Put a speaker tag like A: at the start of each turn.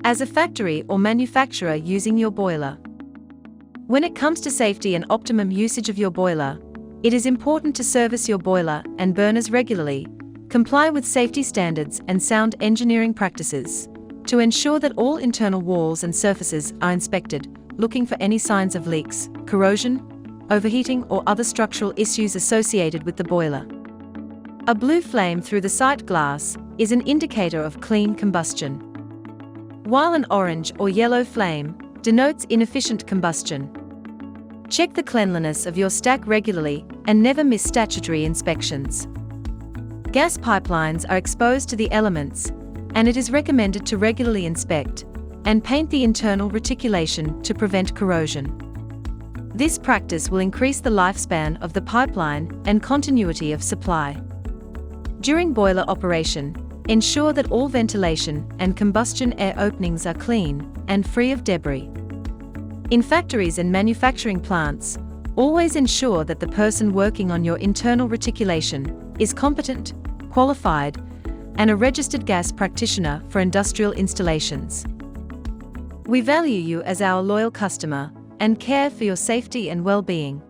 A: as a factory or manufacturer using your boiler. When it comes to safety and optimum usage of your boiler, it is important to service your boiler and burners regularly, comply with safety standards and sound engineering practices, to ensure that all internal walls and surfaces are inspected, looking for any signs of leaks, corrosion, overheating or other structural issues associated with the boiler. A blue flame through the sight glass is an indicator of clean combustion, while an orange or yellow flame denotes inefficient combustion. Check the cleanliness of your stack regularly and never miss statutory inspections. Gas pipelines are exposed to the elements, and it is recommended to regularly inspect and paint the internal reticulation to prevent corrosion. This practice will increase the lifespan of the pipeline and continuity of supply. During boiler operation, ensure that all ventilation and combustion air openings are clean and free of debris. In factories and manufacturing plants, always ensure that the person working on your internal reticulation is competent, qualified, and a registered gas practitioner for industrial installations. We value you as our loyal customer and care for your safety and well-being.